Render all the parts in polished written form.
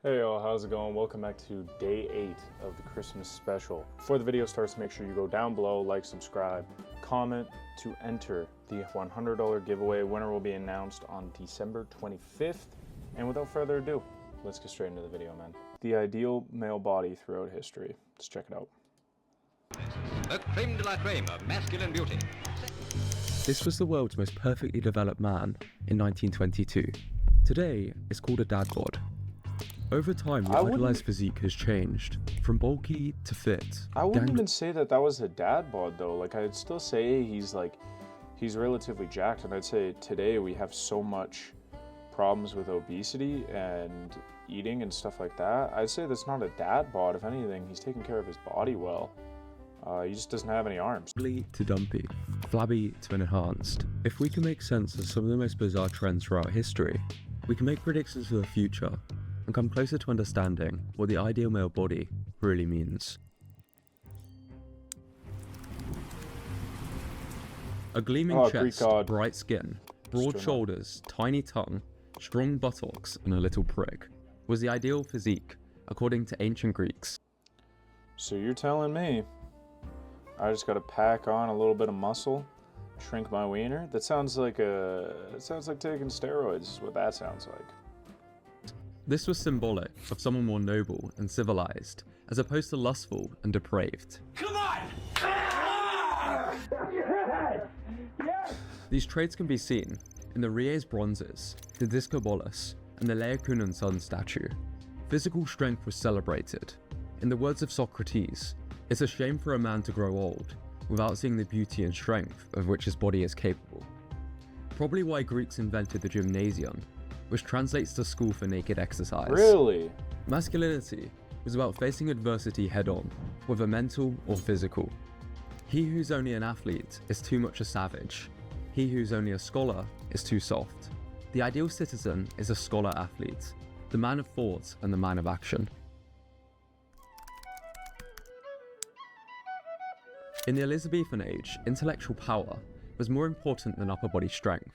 Hey y'all, how's it going? Welcome back to day 8 of the Christmas special. Before the video starts, make sure you go down below, like, subscribe, comment to enter the $100 giveaway. Winner will be announced on December 25th. And without further ado, let's get straight into the video, man. The ideal male body throughout history. Let's check it out. The creme de la creme of masculine beauty. This was the world's most perfectly developed man in 1922. Today, it's called a dad bod. Over time, the idealized physique has changed, from bulky to fit. I wouldn't even say that was a dad bod though. Like, I'd still say he's relatively jacked, and I'd say today we have so much problems with obesity and eating and stuff like that. I'd say that's not a dad bod. If anything, he's taking care of his body well. He just doesn't have any arms. Ugly to dumpy, flabby to enhanced. If we can make sense of some of the most bizarre trends throughout history, we can make predictions for the future and come closer to understanding what the ideal male body really means. A gleaming chest, bright skin, broad shoulders, tiny tongue, strong buttocks, and a little prick was the ideal physique, according to ancient Greeks. So you're telling me I just gotta pack on a little bit of muscle, shrink my wiener? That sounds like taking steroids is what that sounds like. This was symbolic of someone more noble and civilized, as opposed to lustful and depraved. Come on! These traits can be seen in the Rhea's bronzes, the Discobolus, and the Laocoon Sun statue. Physical strength was celebrated. In the words of Socrates, it's a shame for a man to grow old without seeing the beauty and strength of which his body is capable. Probably why Greeks invented the gymnasium, which translates to school for naked exercise. Really? Masculinity was about facing adversity head-on, whether mental or physical. He who's only an athlete is too much a savage. He who's only a scholar is too soft. The ideal citizen is a scholar-athlete, the man of thought and the man of action. In the Elizabethan age, intellectual power was more important than upper body strength,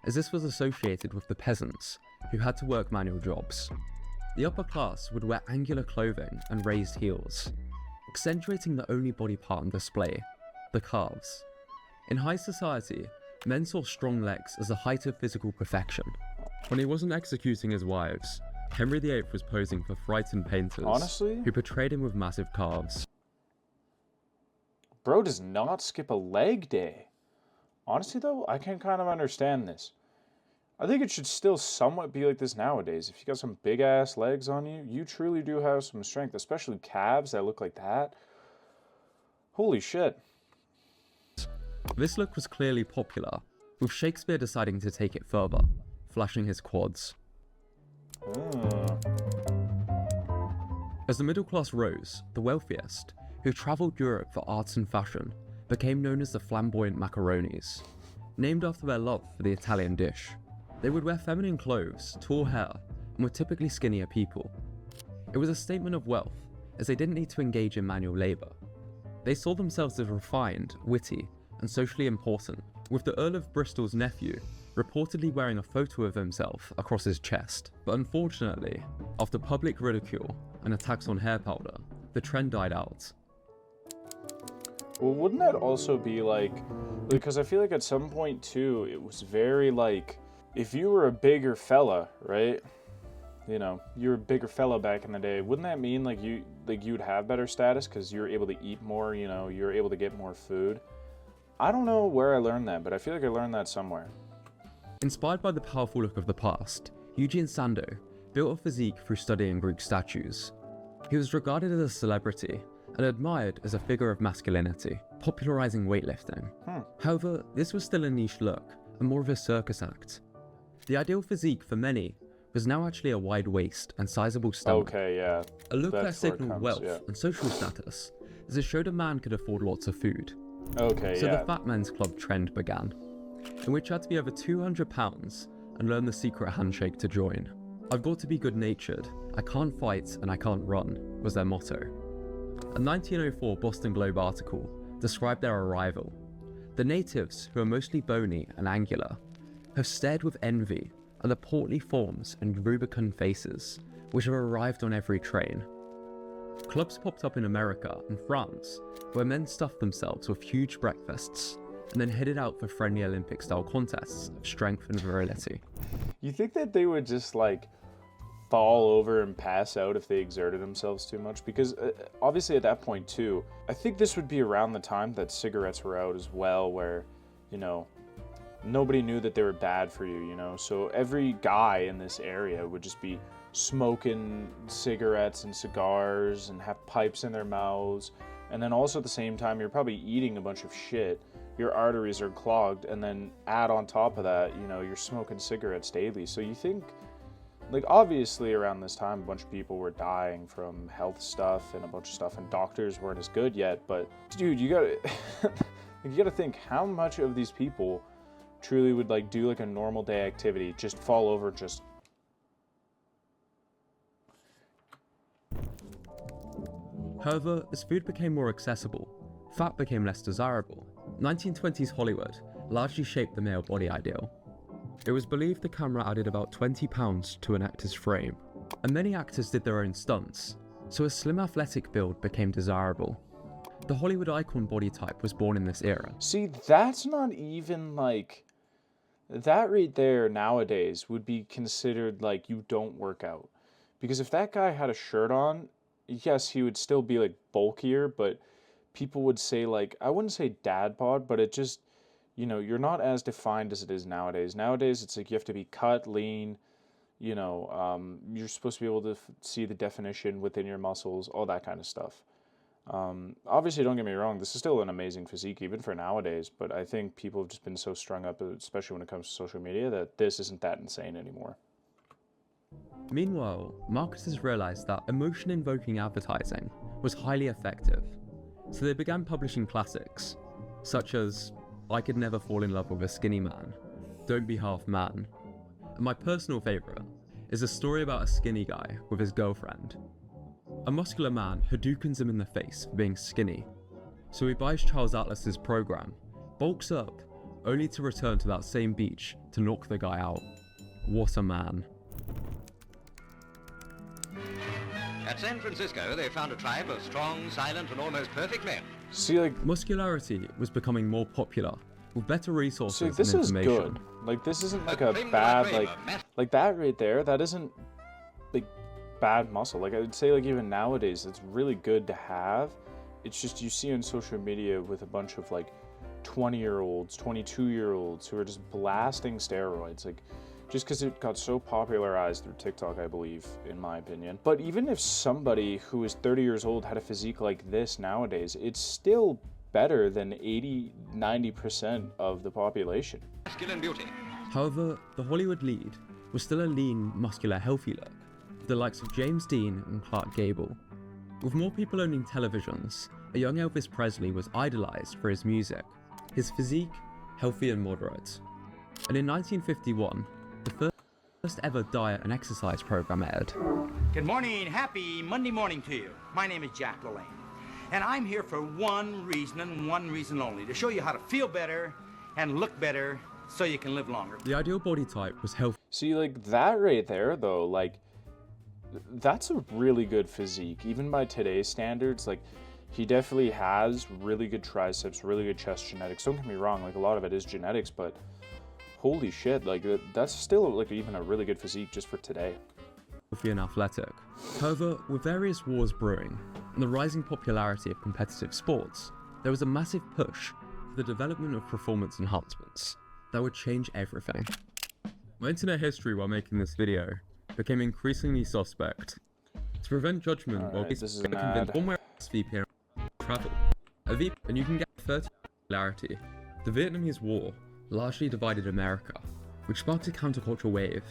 as this was associated with the peasants, who had to work manual jobs. The upper class would wear angular clothing and raised heels, accentuating the only body part on display, the calves. In high society, men saw strong legs as a height of physical perfection. When he wasn't executing his wives, Henry VIII was posing for frightened painters, who portrayed him with massive calves. Bro does not skip a leg day. Honestly though, I can kind of understand this. I think it should still somewhat be like this nowadays. If you got some big ass legs on you, you truly do have some strength, especially calves that look like that. Holy shit. This look was clearly popular, with Shakespeare deciding to take it further, flashing his quads. As the middle class rose, the wealthiest, who travelled Europe for arts and fashion, became known as the flamboyant macaronis, named after their love for the Italian dish. They would wear feminine clothes, tall hair, and were typically skinnier people. It was a statement of wealth, as they didn't need to engage in manual labour. They saw themselves as refined, witty, and socially important, with the Earl of Bristol's nephew reportedly wearing a photo of himself across his chest. But unfortunately, after public ridicule and attacks on hair powder, the trend died out. Well, wouldn't that also be because I feel like at some point too, it was very if you were a bigger fella, right? You know, you were a bigger fella back in the day. Wouldn't that mean you'd have better status because you were able to eat more, you know, you're able to get more food? I don't know where I learned that, but I feel like I learned that somewhere. Inspired by the powerful look of the past, Eugene Sandow built a physique through studying Greek statues. He was regarded as a celebrity and admired as a figure of masculinity, popularizing weightlifting. However, this was still a niche look and more of a circus act. The ideal physique for many was now actually a wide waist and sizable stomach. Okay, yeah. A look that signaled wealth and social status, as it showed a man could afford lots of food. Okay, so the Fat Men's Club trend began, in which you had to be over 200 pounds and learn the secret handshake to join. "I've got to be good-natured, I can't fight and I can't run," was their motto. A 1904 Boston Globe article described their arrival. The natives, who are mostly bony and angular, have stared with envy at the portly forms and rubicund faces which have arrived on every train. Clubs popped up in America and France, where men stuffed themselves with huge breakfasts and then headed out for friendly Olympic-style contests of strength and virility. You think that they would just like fall over and pass out if they exerted themselves too much? Because obviously at that point too, I think this would be around the time that cigarettes were out as well, where, you know, nobody knew that they were bad for you, you know? So every guy in this area would just be smoking cigarettes and cigars and have pipes in their mouths. And then also at the same time, you're probably eating a bunch of shit. Your arteries are clogged. And then add on top of that, you know, you're smoking cigarettes daily. So you think, like, obviously around this time, a bunch of people were dying from health stuff and a bunch of stuff, and doctors weren't as good yet. But dude, you gotta, you gotta think how much of these people truly would like do like a normal day activity, just fall over, just. However, as food became more accessible, fat became less desirable. 1920s Hollywood largely shaped the male body ideal. It was believed the camera added about 20 pounds to an actor's frame, and many actors did their own stunts, so a slim athletic build became desirable. The Hollywood icon body type was born in this era. See, that's not even like, that right there nowadays would be considered like you don't work out. Because if that guy had a shirt on, yes, he would still be like bulkier, but people would say like, I wouldn't say dad bod, but it just, you know, you're not as defined as it is nowadays. Nowadays, it's like you have to be cut, lean, you know, you're supposed to be able to see the definition within your muscles, all that kind of stuff. Obviously, don't get me wrong, this is still an amazing physique, even for nowadays, but I think people have just been so strung up, especially when it comes to social media, that this isn't that insane anymore. Meanwhile, marketers realized that emotion-invoking advertising was highly effective, so they began publishing classics, such as I Could Never Fall in Love with a Skinny Man, Don't Be Half Man, and my personal favourite is a story about a skinny guy with his girlfriend. A muscular man Hadoukens him in the face for being skinny, so he buys Charles Atlas's program, bulks up, only to return to that same beach to knock the guy out. What a man. At San Francisco, they found a tribe of strong, silent, and almost perfect men. See, like, muscularity was becoming more popular, with better resources this and is information. good. Like, this isn't like a bad, like that right there, that isn't like bad muscle. Like, I'd say, like, even nowadays, it's really good to have. It's just you see on social media with a bunch of like 20-year-olds, 22-year-olds who are just blasting steroids, like, just because it got so popularized through TikTok, I believe, in my opinion. But even if somebody who is 30 years old had a physique like this nowadays, it's still better than 80-90% of the population. Skill and beauty. However, the Hollywood lead was still a lean, muscular, healthy look, with the likes of James Dean and Clark Gable. With more people owning televisions, a young Elvis Presley was idolized for his music, his physique, healthy and moderate. And in 1951, the first ever diet and exercise program aired. Good morning, happy Monday morning to you. My name is Jack LaLanne, and I'm here for one reason and one reason only, to show you how to feel better and look better so you can live longer. The ideal body type was healthy. See, like, that right there, though, like, that's a really good physique, even by today's standards. Like, he definitely has really good triceps, really good chest genetics. Don't get me wrong, like, a lot of it is genetics, but holy shit, like, that's still, like, even a really good physique just for today. Healthy and athletic. However, with various wars brewing and the rising popularity of competitive sports, there was a massive push for the development of performance enhancements that would change everything. My internet history while making this video became increasingly suspect. To prevent judgment while this is an convinced ad. one way VPN travel, a VPN, and you can get 30 popularity. The Vietnamese War largely divided America, which sparked a counterculture wave.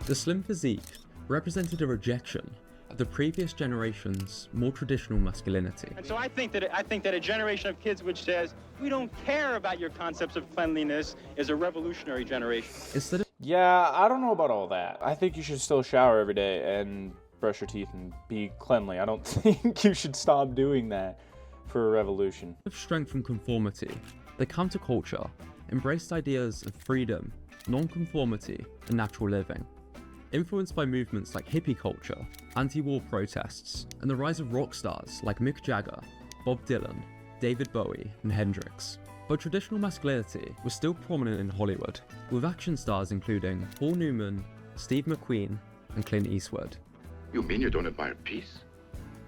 The slim physique represented a rejection of the previous generation's more traditional masculinity. And so I think that a generation of kids which says, we don't care about your concepts of cleanliness, is a revolutionary generation. Instead of Yeah, I don't know about all that. I think you should still shower every day and brush your teeth and be cleanly. I don't think you should stop doing that for a revolution. strength and conformity, the counterculture embraced ideas of freedom, non-conformity, and natural living. Influenced by movements like hippie culture, anti-war protests, and the rise of rock stars like Mick Jagger, Bob Dylan, David Bowie, and Hendrix. But traditional masculinity was still prominent in Hollywood, with action stars including Paul Newman, Steve McQueen, and Clint Eastwood. You mean you don't admire peace?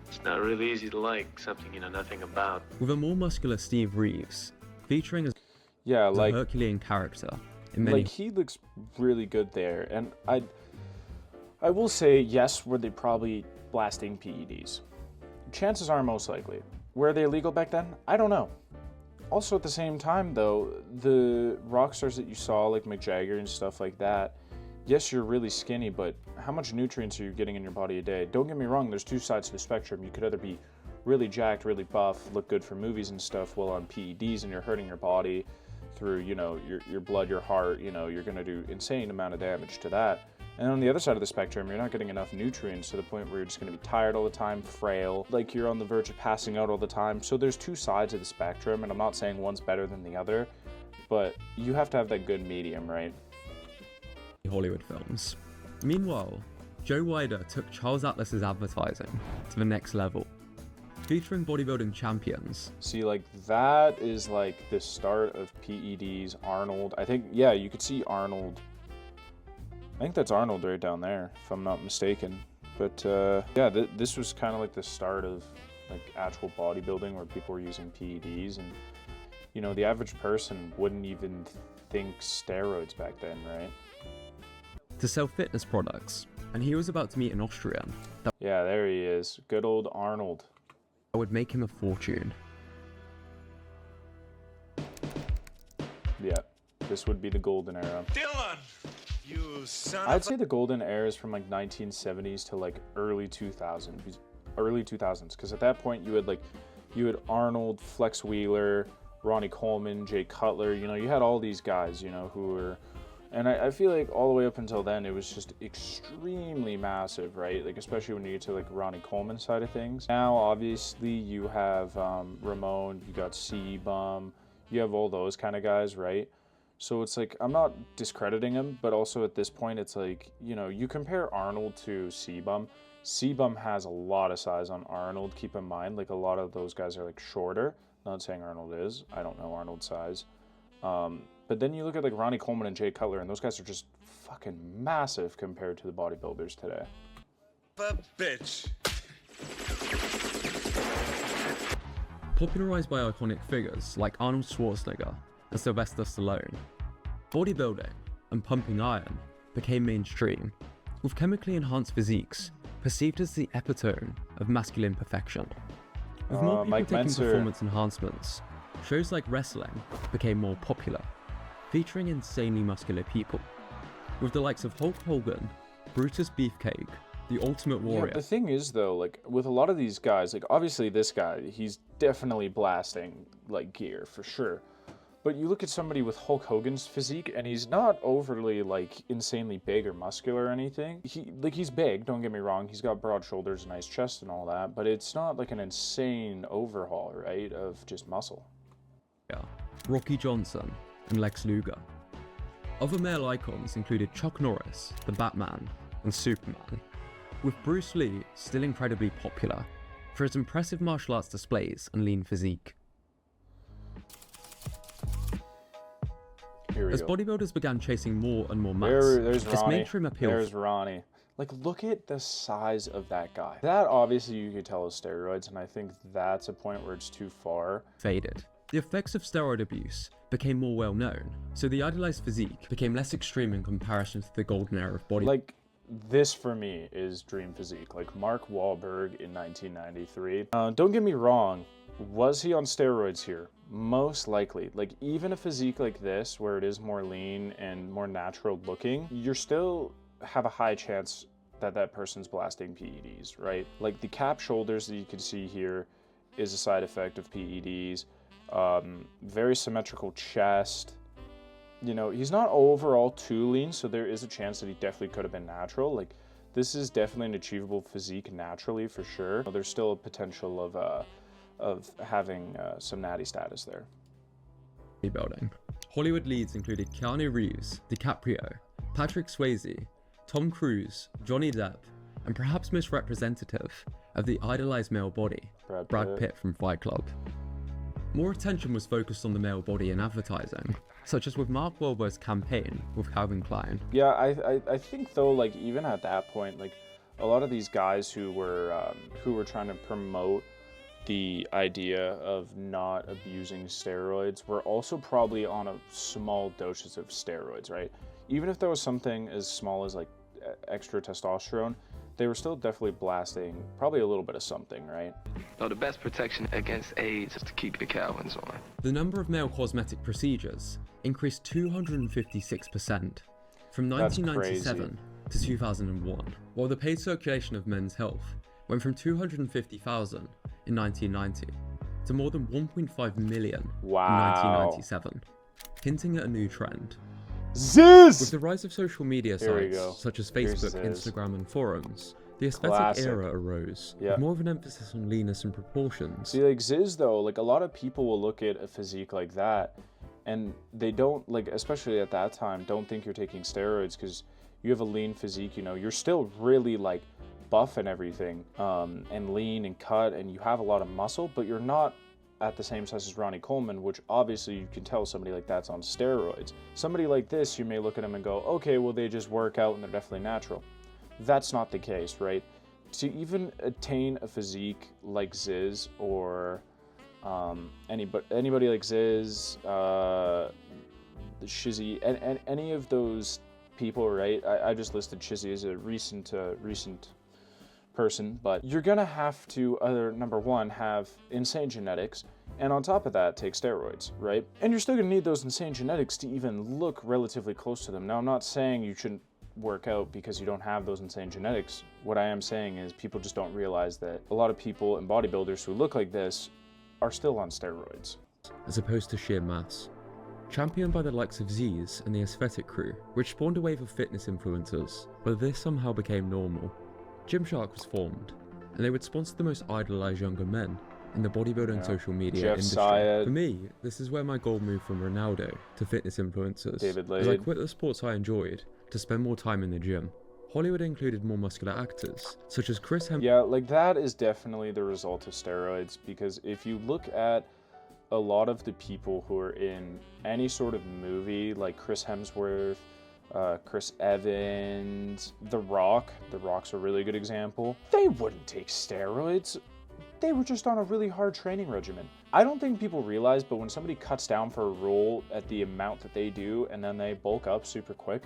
It's not really easy to like something you know nothing about. With a more muscular Steve Reeves, featuring as Yeah, a like Herculean character in many he looks really good there, and I will say yes, were they probably blasting PEDs? Chances are most likely. Were they illegal back then? I don't know. Also, at the same time, though, the rock stars that you saw, like Mick Jagger and stuff like that, yes, you're really skinny, but how much nutrients are you getting in your body a day? Don't get me wrong, there's two sides to the spectrum. You could either be really jacked, really buff, look good for movies and stuff, while on PEDs and you're hurting your body through, you know, your blood, your heart, you know, you're going to do insane amount of damage to that. And on the other side of the spectrum, you're not getting enough nutrients to the point where you're just going to be tired all the time, frail, like you're on the verge of passing out all the time. So there's two sides of the spectrum, and I'm not saying one's better than the other, but you have to have that good medium, right? Hollywood films. Meanwhile, Joe Weider took Charles Atlas's advertising to the next level, featuring bodybuilding champions. See, like, that is like the start of PEDs, Arnold. I think, yeah, you could see Arnold. I think that's Arnold right down there, if I'm not mistaken. But yeah, this was kind of like the start of like actual bodybuilding where people were using PEDs, and you know, the average person wouldn't even think steroids back then, right? To sell fitness products, and he was about to meet an Austrian that Yeah, there he is. Good old Arnold. would make him a fortune. Yeah, this would be the golden era. Dylan! You son I'd say the golden era is from like 1970s to like early 2000s. Early 2000s, because at that point you had Arnold, Flex Wheeler, Ronnie Coleman, Jay Cutler. You know, you had all these guys, you know, who were, and I feel like all the way up until then it was just extremely massive, right? Like especially when you get to like Ronnie Coleman side of things. Now obviously you have Ramon, you got C-Bum, you have all those kind of guys, right? So it's like, I'm not discrediting him, but also at this point, it's like, you know, you compare Arnold to C-Bum. C-Bum has a lot of size on Arnold. Keep in mind, like a lot of those guys are like shorter. Not saying Arnold is. I don't know Arnold's size. But then you look at like Ronnie Coleman and Jay Cutler, and those guys are just fucking massive compared to the bodybuilders today. a bitch. Popularized by iconic figures like Arnold Schwarzenegger and Sylvester Stallone, bodybuilding and pumping iron became mainstream, with chemically enhanced physiques perceived as the epitome of masculine perfection. With more people Mike taking Menser. performance enhancements, shows like wrestling became more popular, featuring insanely muscular people, with the likes of Hulk Hogan, Brutus Beefcake, the Ultimate Warrior. Yeah, the thing is though, like with a lot of these guys, like obviously this guy, he's definitely blasting like gear for sure. But you look at somebody with Hulk Hogan's physique, and he's not overly like insanely big or muscular or anything. He's big, don't get me wrong. He's got broad shoulders, a nice chest, and all that. But it's not like an insane overhaul, right, of just muscle. Rocky Johnson, and Lex Luger. Other male icons included Chuck Norris, the Batman, and Superman, with Bruce Lee still incredibly popular for his impressive martial arts displays and lean physique. Here we As go. bodybuilders began chasing more and more mass, There's this Ronnie. mainstream appeal There's Ronnie. Like, look at the size of that guy. That obviously you could tell is steroids, and I think that's a point where it's too far. faded. The effects of steroid abuse became more well known, so the idealized physique became less extreme in comparison to the golden era of bodybuilding. Like, this for me is dream physique. Like Mark Wahlberg in 1993. Don't get me wrong, was he on steroids here? Most likely. Like, even a physique like this, where it is more lean and more natural looking, you're still have a high chance that that person's blasting PEDs, right? Like the cap shoulders that you can see here is a side effect of PEDs. Very symmetrical chest. You know, he's not overall too lean, so there is a chance that he definitely could have been natural. Like, this is definitely an achievable physique naturally for sure. There's still a potential of having some natty status there. Bodybuilding. Hollywood leads included Keanu Reeves, DiCaprio, Patrick Swayze, Tom Cruise, Johnny Depp, and perhaps most representative of the idolized male body, Brad Pitt from Fight Club. More attention was focused on the male body in advertising, such as with Mark Wahlberg's campaign with Calvin Klein. Yeah, I think though, like even at that point, like a lot of these guys who were trying to promote the idea of not abusing steroids were also probably on a small doses of steroids, right? Even if there was something as small as like extra testosterone, they were still definitely blasting probably a little bit of something, right? No, the best protection against AIDS is to keep your Calvins on. The number of male cosmetic procedures increased 256% from 1997 to 2001, while the paid circulation of Men's Health went from 250,000 in 1990 to more than 1.5 million in 1997, hinting at a new trend. Ziz! With the rise of social media sites such as Facebook, Instagram, and forums, the aesthetic era arose, with more of an emphasis on leanness and proportions. See, like Ziz though, like a lot of people will look at a physique like that, and they don't, like, especially at that time, don't think you're taking steroids because you have a lean physique, you know, you're still really like buff and everything, and lean and cut, and you have a lot of muscle, but you're not at the same size as Ronnie Coleman, which obviously you can tell somebody like that's on steroids. Somebody like this, you may look at them and go, okay, well they just work out and they're definitely natural. That's not the case, right? To even attain a physique like Ziz or anybody like Ziz, Shizzy, and any of those people, right? I just listed Shizzy as a recent person, but you're gonna have to number one, have insane genetics, and on top of that, take steroids, right? And you're still gonna need those insane genetics to even look relatively close to them. Now, I'm not saying you shouldn't work out because you don't have those insane genetics. What I am saying is people just don't realize that a lot of people and bodybuilders who look like this are still on steroids. As opposed to sheer mass. Championed by the likes of Z's and the Aesthetic crew, which spawned a wave of fitness influencers, but this somehow became normal. Gymshark was formed, and they would sponsor the most idolized younger men in the bodybuilding social media industry. For me, this is where my goal moved from Ronaldo to fitness influencers. David Lade. As I quit the sports I enjoyed to spend more time in the gym. Hollywood included more muscular actors, such as Chris Hemsworth. Yeah, like that is definitely the result of steroids, because if you look at a lot of the people who are in any sort of movie, like Chris Hemsworth, Chris Evans, The Rock's a really good example. They wouldn't take steroids. They were just on a really hard training regimen. I don't think people realize, but when somebody cuts down for a role at the amount that they do and then they bulk up super quick,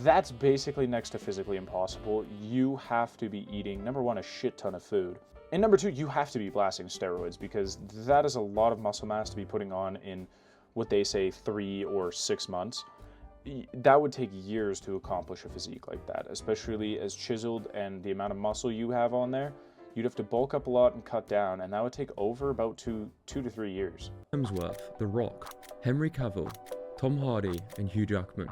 that's basically next to physically impossible. You have to be eating, number one, a shit ton of food. And number two, you have to be blasting steroids, because that is a lot of muscle mass to be putting on in what they say 3 or 6 months. That would take years to accomplish a physique like that, especially as chiseled and the amount of muscle you have on there. You'd have to bulk up a lot and cut down, and that would take over about 2 to 3 years. Hemsworth, The Rock, Henry Cavill, Tom Hardy, and Hugh Jackman.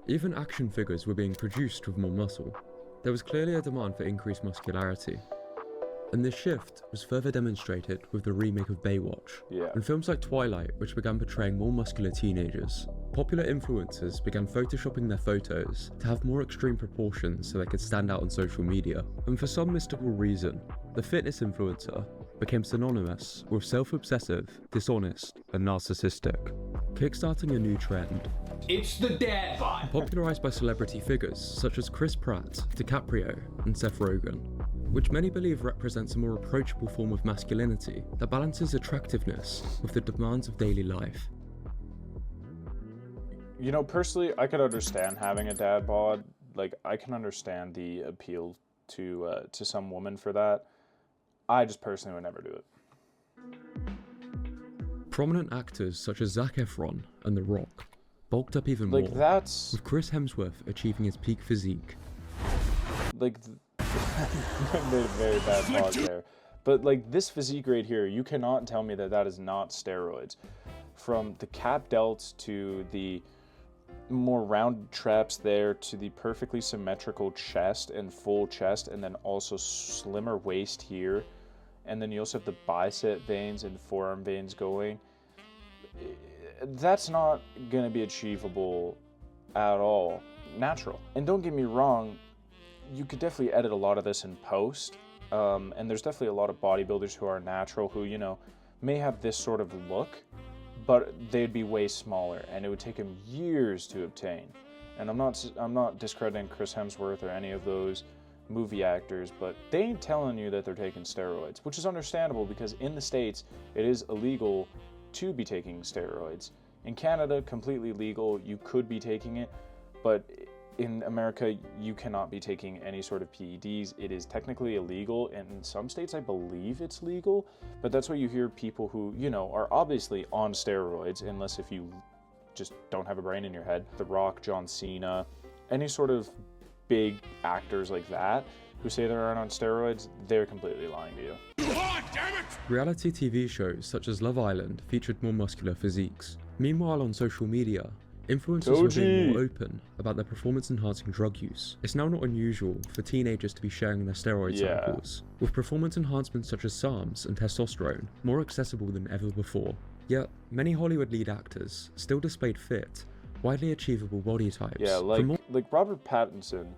Even action figures were being produced with more muscle. There was clearly a demand for increased muscularity. And this shift was further demonstrated with the remake of Baywatch, and films like Twilight, which began portraying more muscular teenagers. Popular influencers began photoshopping their photos to have more extreme proportions so they could stand out on social media. And for some mystical reason, the fitness influencer became synonymous with self-obsessive, dishonest, and narcissistic, kickstarting a new trend. It's the dad bod. Popularized by celebrity figures such as Chris Pratt, DiCaprio, and Seth Rogen, which many believe represents a more approachable form of masculinity that balances attractiveness with the demands of daily life. You know, personally, I could understand having a dad bod. Like, I can understand the appeal to some woman for that. I just personally would never do it. Prominent actors such as Zac Efron and The Rock bulked up even more, with Chris Hemsworth achieving his peak physique. Like, I made a very bad pause there. But like this physique right here, you cannot tell me that that is not steroids. From the cap delts to the more rounded traps there to the perfectly symmetrical chest and full chest, and then also slimmer waist here. And then you also have the bicep veins and forearm veins going. That's not going to be achievable at all. natural. And don't get me wrong, you could definitely edit a lot of this in post. And there's definitely a lot of bodybuilders who are natural who, you know, may have this sort of look, but they'd be way smaller and it would take them years to obtain. And I'm not discrediting Chris Hemsworth or any of those movie actors, but they ain't telling you that they're taking steroids, which is understandable because in the States, it is illegal to be taking steroids. In Canada, completely legal, you could be taking it, but in America, you cannot be taking any sort of PEDs. It is technically illegal, and in some states, I believe it's legal, but that's why you hear people who, you know, are obviously on steroids, unless if you just don't have a brain in your head. The Rock, John Cena, any sort of big actors like that who say they're on steroids, they're completely lying to you. Reality TV shows such as Love Island featured more muscular physiques. Meanwhile, on social media, influencers are being more open about their performance-enhancing drug use. It's now not unusual for teenagers to be sharing their steroid samples, with performance enhancements such as SARMs and testosterone more accessible than ever before. Yet, many Hollywood lead actors still displayed fit, widely achievable body types. Yeah, like Robert Pattinson,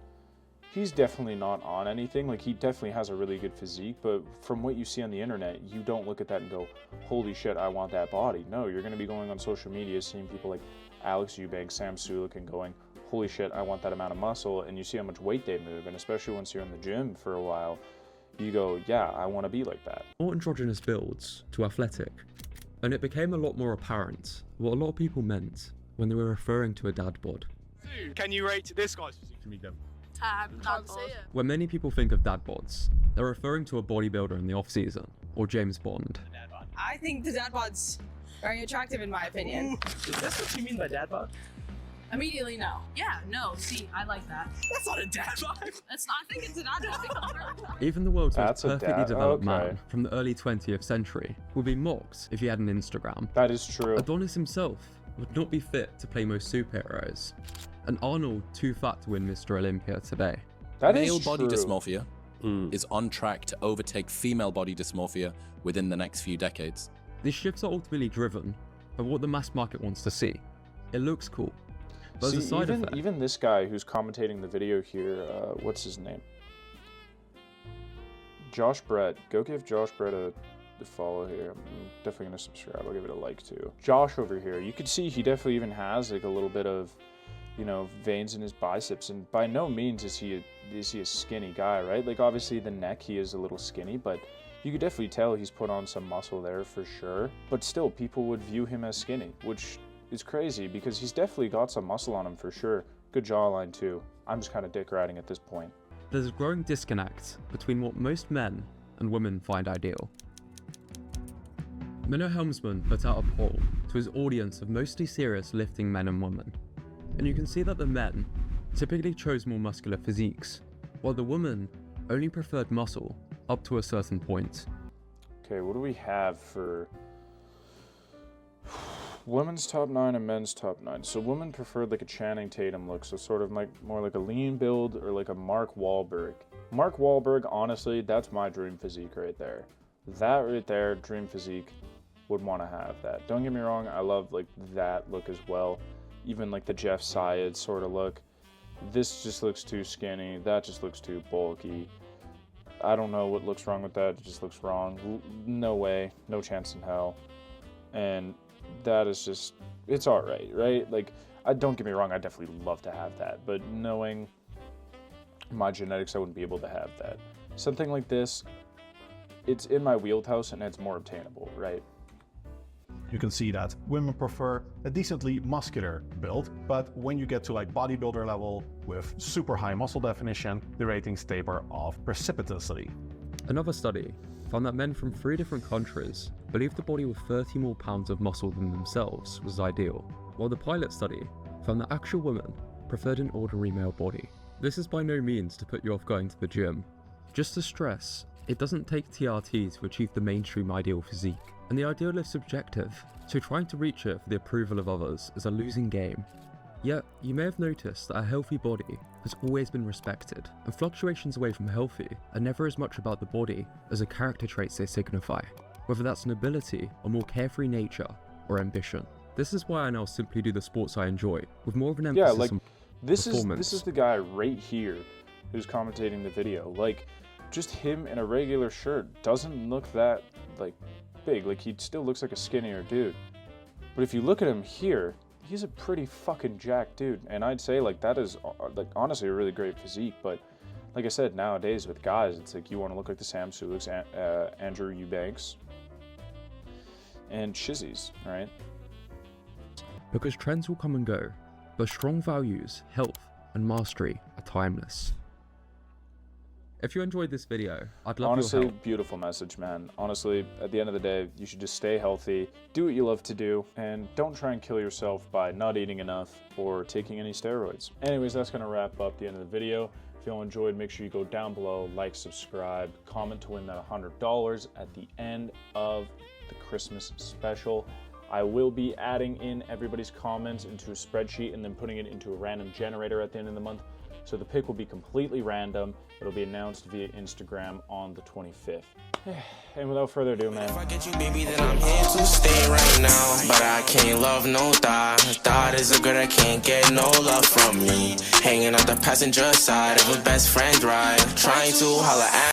he's definitely not on anything. Like, he definitely has a really good physique, but from what you see on the internet, you don't look at that and go, holy shit, I want that body. No, you're going to be going on social media, seeing people like Alex Eubanks, Sam Sulek, and going, holy shit, I want that amount of muscle, and you see how much weight they move, and especially once you're in the gym for a while, you go, yeah, I want to be like that. More androgynous builds to athletic, and it became a lot more apparent what a lot of people meant when they were referring to a dad bod. Can you rate this guy's physique to me, then? Can't see it. When many people think of dad bods, they're referring to a bodybuilder in the off-season, or James Bond. I think the dad bod's very attractive in my opinion. Is this what you mean by dad bod? Immediately no. Yeah, no, see, I like that. That's not a dad bod. That's not, I think it's a dad bod. Even the world's most perfectly developed okay. man from the early 20th century would be mocked if he had an Instagram. That is true. Adonis himself would not be fit to play most superheroes, and Arnold too fat to win Mr. Olympia today. That Male is body true. dysmorphia is on track to overtake female body dysmorphia within the next few decades. These shifts are ultimately driven by what the mass market wants to see. It looks cool, but as a side effect, even this guy who's commentating the video here, what's his name? Josh Brett. Go give Josh Brett a follow here. I'm definitely gonna subscribe. I'll give it a like too. Josh over here, you can see he definitely even has like a little bit of, you know, veins in his biceps, and by no means is he a skinny guy, right? Like, obviously the neck, he is a little skinny, but you could definitely tell he's put on some muscle there for sure. But still, people would view him as skinny, which is crazy because he's definitely got some muscle on him for sure. Good jawline too. I'm just kind of dick riding at this point. there's a growing disconnect between what most men and women find ideal. Menno Helmsman put out a poll to his audience of mostly serious lifting men and women, and you can see that the men typically chose more muscular physiques, while the women only preferred muscle up to a certain point. Okay, what do we have for women's top 9 and men's top 9? So women preferred like a Channing Tatum look, so sort of like more like a lean build or like a Mark Wahlberg. Mark Wahlberg, honestly, that's my dream physique right there. That right there, dream physique, would want to have that. Don't get me wrong, I love like that look as well. Even like the Jeff Syed sort of look. This just looks too skinny, that just looks too bulky. I don't know what looks wrong with that, it just looks wrong. No way, no chance in hell. And that is just, it's alright, right? Like, don't get me wrong, I definitely love to have that, but knowing my genetics, I wouldn't be able to have that. Something like this, it's in my wheelhouse and it's more obtainable, right? You can see that women prefer a decently muscular build, but when you get to like bodybuilder level with super high muscle definition, the ratings taper off precipitously. Another study found that men from 3 different countries believed the body with 30 more pounds of muscle than themselves was ideal, while the pilot study found that actual women preferred an ordinary male body. This is by no means to put you off going to the gym, just to stress it doesn't take TRT to achieve the mainstream ideal physique, and the ideal is subjective, so trying to reach it for the approval of others is a losing game. Yet, you may have noticed that a healthy body has always been respected, and fluctuations away from healthy are never as much about the body as the character traits they signify, whether that's an ability, a more carefree nature, or ambition. This is why I now simply do the sports I enjoy, with more of an emphasis on... This performance. is the guy right here who's commentating the video. Like, just him in a regular shirt doesn't look that, like, big. Like, he still looks like a skinnier dude. But if you look at him here, he's a pretty fucking jacked dude. And I'd say, like, that is, like, honestly a really great physique. But like I said, nowadays with guys, it's like you want to look like the Sam Suleks, Andrew Eubanks, and Chizzies, right? Because trends will come and go, but strong values, health, and mastery are timeless. If you enjoyed this video, I'd love Honestly, your help. beautiful message, man. Honestly, at the end of the day, you should just stay healthy, do what you love to do, and don't try and kill yourself by not eating enough or taking any steroids. Anyways, that's gonna wrap up the end of the video. If you all enjoyed, make sure you go down below, like, subscribe, comment to win that $100 at the end of the Christmas special. I will be adding in everybody's comments into a spreadsheet and then putting it into a random generator at the end of the month. So the pick will be completely random. It'll be announced via Instagram on the 25th. And without further ado, man. If I get you, baby, then I'm here to stay right now. But I can't love no thought. Thought is a girl that can't get no love from me. Hanging out the passenger side of a best friend drive. Trying to holla at